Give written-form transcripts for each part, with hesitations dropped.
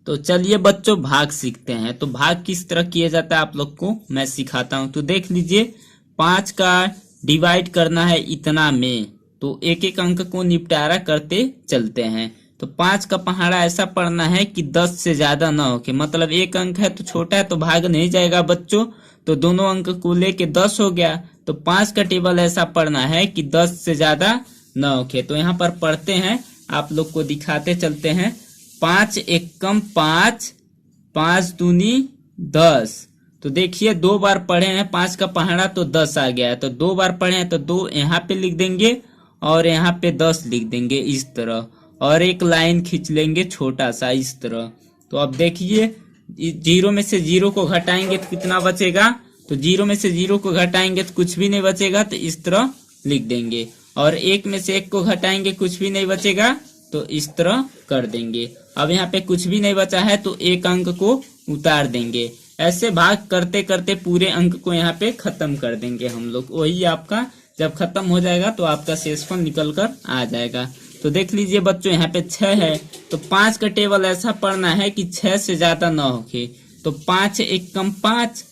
तो चलिए बच्चों भाग सीखते हैं। तो भाग किस तरह किया जाता है आप लोग को मैं सिखाता हूं। तो देख लीजिए 5 का डिवाइड करना है इतना में, तो एक एक अंक को निपटारा करते चलते हैं। तो 5 का पहाड़ा ऐसा पढ़ना है कि 10 से ज्यादा ना हो के, मतलब एक अंक है तो छोटा है तो भाग नहीं जाएगा बच्चों, तो दोनों अंक को लेके 10 हो गया। तो 5 का टेबल ऐसा पढ़ना है कि 10 से ज्यादा ना हो के। तो यहाँ पर पढ़ते हैं, आप लोग को दिखाते चलते हैं। 5 एकम 5, 5 दूनी 10। तो देखिए 2 बार पढ़े हैं 5 का पहाड़ा तो 10 आ गया है, तो 2 बार पढ़े हैं तो 2 यहाँ पे लिख देंगे और यहाँ पे 10 लिख देंगे इस तरह, और एक लाइन खींच लेंगे छोटा सा इस तरह। तो अब देखिए 0 में से 0 को घटाएंगे तो कितना बचेगा, तो 0 में से 0 को घटाएंगे तो कुछ भी नहीं बचेगा, तो इस तरह लिख देंगे। और 1 में से 1 को घटाएंगे कुछ भी नहीं बचेगा, तो इस तरह कर देंगे। अब यहाँ पे कुछ भी नहीं बचा है तो एक अंक को उतार देंगे। ऐसे भाग करते करते पूरे अंक को यहाँ पे खत्म कर देंगे हम लोग। वही आपका जब खत्म हो जाएगा तो आपका शेषफल निकल कर आ जाएगा। तो देख लीजिए बच्चों यहाँ पे 6 है, तो 5 का टेबल ऐसा पढ़ना है कि 6 से ज्यादा ना होके। तो 5 एकम 5,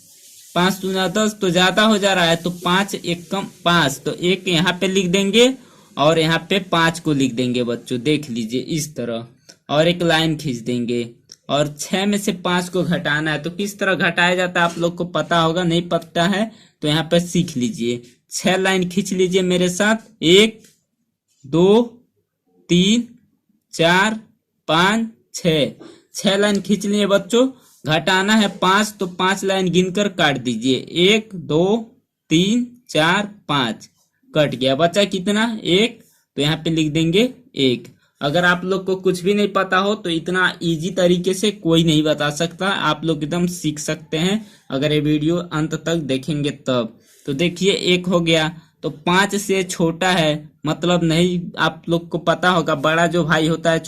5 दूना 10 तो ज्यादा हो जा रहा है, तो 5 एकम 5, तो एक यहाँ पे लिख देंगे और यहाँ पे 5 को लिख देंगे बच्चों, देख लीजिए इस तरह, और एक लाइन खींच देंगे। और 6 में से 5 को घटाना है, तो किस तरह घटाया जाता है आप लोग को पता होगा, नहीं पता है तो यहाँ पे सीख लीजिए। 6 लाइन खींच लीजिए मेरे साथ, 1 2 3 4 5 6, 6 लाइन खींच लिए बच्चों। घटाना है 5, तो 5 लाइन गिनकर काट दीजिए, 1 2 3 4 5, कट गया। बचा कितना, 1, तो यहाँ पे लिख देंगे 1। अगर आप लोग को कुछ भी नहीं पता हो तो इतना इजी तरीके से कोई नहीं बता सकता, आप लोग एकदम सीख सकते हैं अगर ये वीडियो अंत तक देखेंगे तब। तो देखिए 1 हो गया, तो 5 से छोटा है, मतलब नहीं, आप लोग को पता होगा बड़ा जो भाई होता है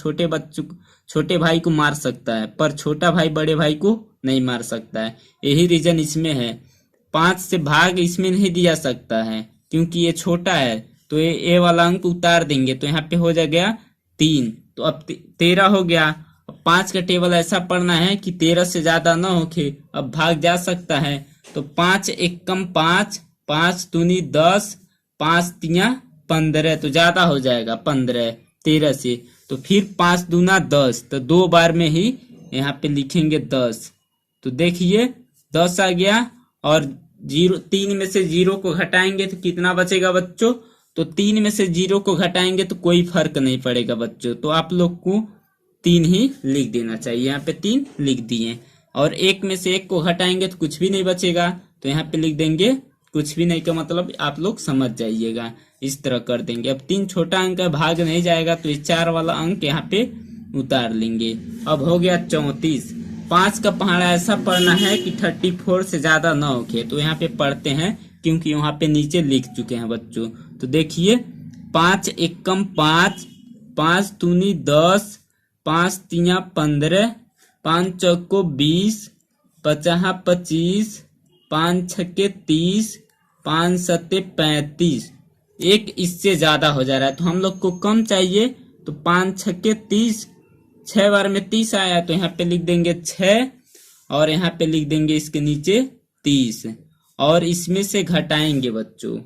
छोटे भाई को मार सकता है, पर छोटा भाई बड़े भाई को नहीं मार सकता है। यही रीजन इसमें है, 5 से भाग इसमें नहीं दिया सकता है क्योंकि ये छोटा है। तो ये वाला अंक उतार देंगे, तो यहाँ पे हो जाएगा 3। तो अब 13 हो गया। 5 का टेबल ऐसा पढ़ना है कि 13 से ज्यादा ना होके, अब भाग जा सकता है। तो 5 एकम 5, 5 दूनी 10, 5 तिया 15, तो ज्यादा हो जाएगा 15 13 से। तो फिर 5 दूना 10, तो 2 बार में ही यहाँ पे लिखेंगे 10। तो देखिए 10 आ गया, और 3 में से 0 को घटाएंगे तो कितना बचेगा बच्चों, तो 3 में से 0 को घटाएंगे तो कोई फर्क नहीं पड़ेगा बच्चों, तो आप लोग को 3 ही लिख देना चाहिए। यहाँ पे 3 लिख दिए। और 1 में से 1 को घटाएंगे तो कुछ भी नहीं बचेगा, तो यहाँ पे लिख देंगे कुछ भी नहीं का मतलब आप लोग समझ जाइएगा, इस तरह कर देंगे। अब 3 छोटा अंक है, भाग नहीं जाएगा, तो इस 4 वाला अंक यहाँ पे उतार लेंगे। अब हो गया 34। 5 का पहाड़ा ऐसा पढ़ना है कि 34 से ज्यादा ना होके, तो यहाँ पे पढ़ते हैं क्योंकि यहाँ पे नीचे लिख चुके हैं बच्चों। तो देखिए 5 एकम 5, 5 दूनी 10, 5 तिया 15, 5 चौको 20, 50 25, 5 छक्के 30, 5 सत्ते 35। एक इससे ज्यादा हो जा रहा है, तो हम लोग को कम चाहिए, तो 5 छक्के 30, 6 बार में 30 आया, तो यहाँ पे लिख देंगे 6, और यहाँ पे लिख देंगे इसके नीचे 30। और इसमें से घटाएंगे बच्चों,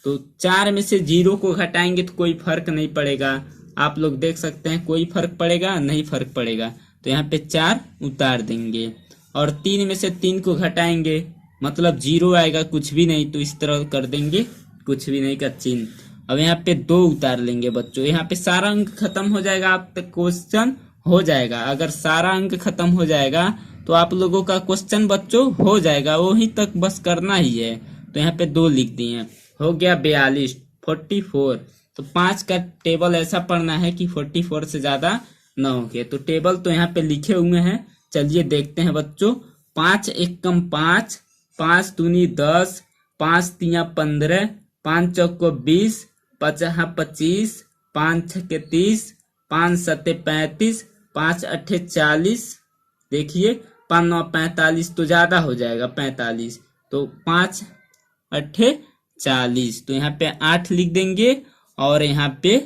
तो 4 में से 0 को घटाएंगे तो कोई फर्क नहीं पड़ेगा। आप लोग देख सकते हैं कोई फर्क पड़ेगा नहीं, फर्क पड़ेगा, तो यहाँ पे 4 उतार देंगे। और 3 में से 3 को घटाएंगे मतलब 0 आएगा, कुछ भी नहीं, तो इस तरह कर देंगे कुछ भी नहीं का चिन्ह। अब यहाँ पे 2 उतार लेंगे बच्चों, यहाँ पे सारा अंक खत्म हो जाएगा, आप तक क्वेश्चन हो जाएगा। अगर सारा अंक खत्म हो जाएगा तो आप लोगों का क्वेश्चन बच्चों हो जाएगा, वहीं तक बस करना ही है। तो यहाँ पे 2 लिख दिए, हो गया 42, 44। तो 5 का टेबल ऐसा पढ़ना है कि 44 से ज्यादा ना होके। तो टेबल तो यहाँ पे लिखे हुए हैं, चलिए देखते हैं बच्चों। 5 एकम 5, 5 दूनी 10, 5 तिया 15, 5 चौको 20, 50 25, 5 छक्के 30, 5 सत्ते 35, 5 अट्ठे 40। देखिए 5 9 45, तो ज्यादा हो जाएगा 45, तो 5 अट्ठे 40, तो यहाँ पे 8 लिख देंगे और यहाँ पे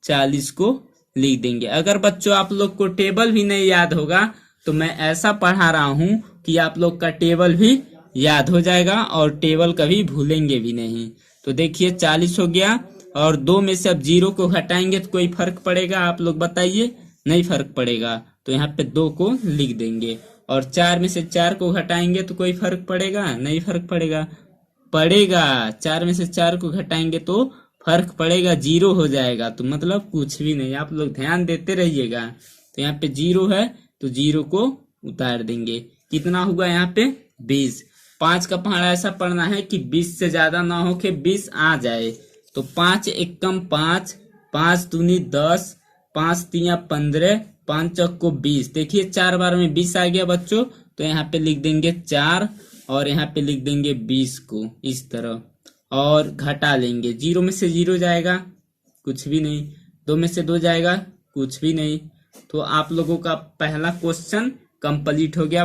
40 को लिख देंगे। अगर बच्चों आप लोग को टेबल भी नहीं याद होगा तो मैं ऐसा पढ़ा रहा हूँ कि आप लोग का टेबल भी याद हो जाएगा और टेबल कभी भूलेंगे भी नहीं। तो देखिए 40 हो गया, और 2 में से अब 0 को घटाएंगे तो कोई फर्क पड़ेगा? आप लोग बताइए, नहीं फर्क पड़ेगा। तो यहाँ पे 2 को लिख देंगे। और 4 में से 4 को घटाएंगे तो कोई फर्क पड़ेगा? नहीं फर्क पड़ेगा। पड़ेगा, 4 में से 4 को घटाएंगे तो फर्क पड़ेगा, 0 हो जाएगा। तो मतलब कुछ भी नहीं, आप लोग ध्यान देते रहिएगा। तो यहाँ पे 0 है तो 0 को उतार देंगे। कितना हुआ यहाँ पे? 20। 5 का पहाड़ा ऐसा पढ़ना है कि 20 से ज्यादा ना हो के 20 आ जाए। तो 5 एकम 5, 5 दूनी 10, 5 तिया 15, 5 चौक को 20। देखिए 4 बार में 20 आ गया बच्चों। तो यहाँ पे लिख देंगे 4 और यहाँ पे लिख देंगे 20 को इस तरह, और घटा लेंगे। 0 में से 0 जाएगा, कुछ भी नहीं। 2 में से 2 जाएगा, कुछ भी नहीं। तो आप लोगों का पहला क्वेश्चन कंप्लीट हो गया।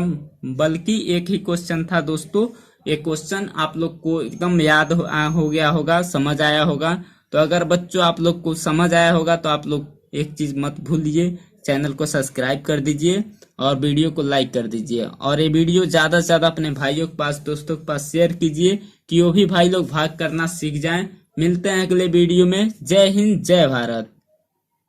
बल्कि एक ही क्वेश्चन था दोस्तों। ये क्वेश्चन आप लोग को एकदम याद हो गया होगा, समझ आया होगा। तो अगर बच्चों आप लोग को समझ आया होगा तो आप लोग एक चीज मत भूलिए, चैनल को सब्सक्राइब कर दीजिए और वीडियो को लाइक कर दीजिए। और ये वीडियो ज्यादा से ज्यादा अपने भाइयों के पास, दोस्तों के पास शेयर कीजिए कि वो भी भाई लोग भाग करना सीख जाएं। मिलते हैं अगले वीडियो में। जय हिंद, जय भारत।